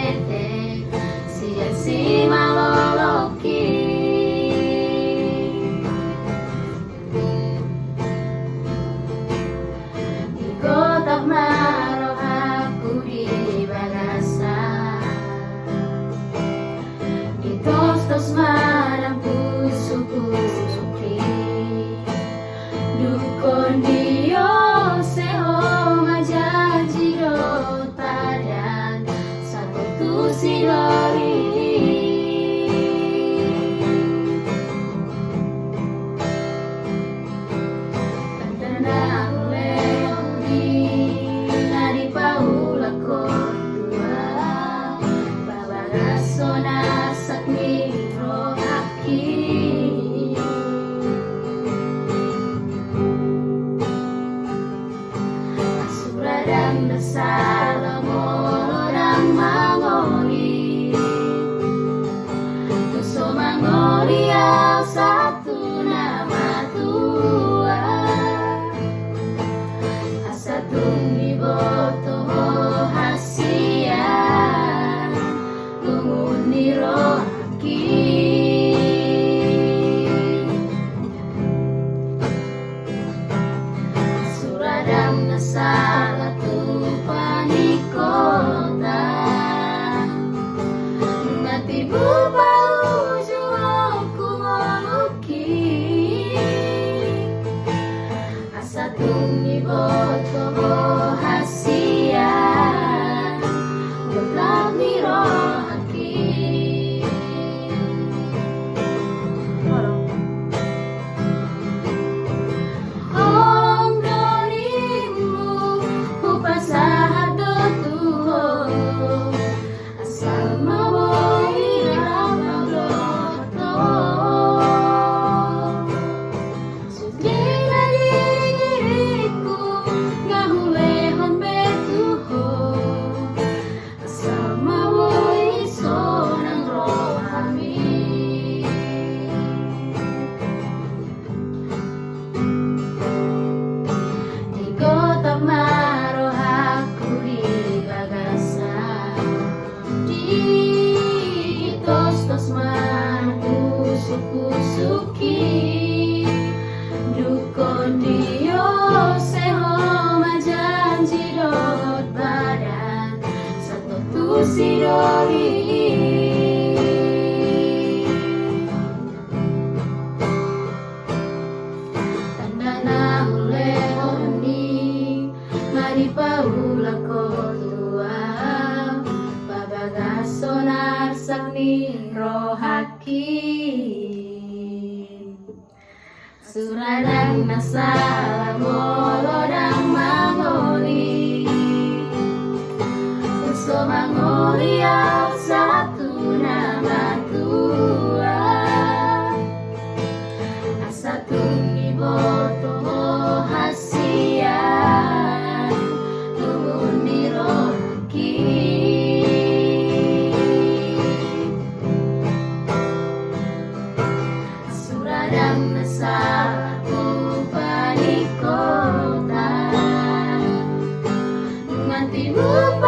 pete si maloloki di kotak naruh aku di bagasan di tos-tos madang pusu-pusuki dukon dio seho majanji do tadan satu tu sidori tandana leoni nadi paula kodua babagasona sakni rohaki dan dasar molorang mangoli tuso mangoli au satu nama tua asatung iboto hasia lungun nirohaki suradam nasar Asatung iboto hasia Betlak nirohaki Hong donimu Hupasahat do tuho Asal mawoi ramah loto maruh aku di bagasan di tos-tos madang pusu-pusuki dukon dio seho majanji dot badan satu tu sidori di paula kodua babagasonar sakni rohaki suradang nasala molodang mangoli uso mangoli au satu nama tua asatung iboto hasia suradam nasar upani kota nganti bupa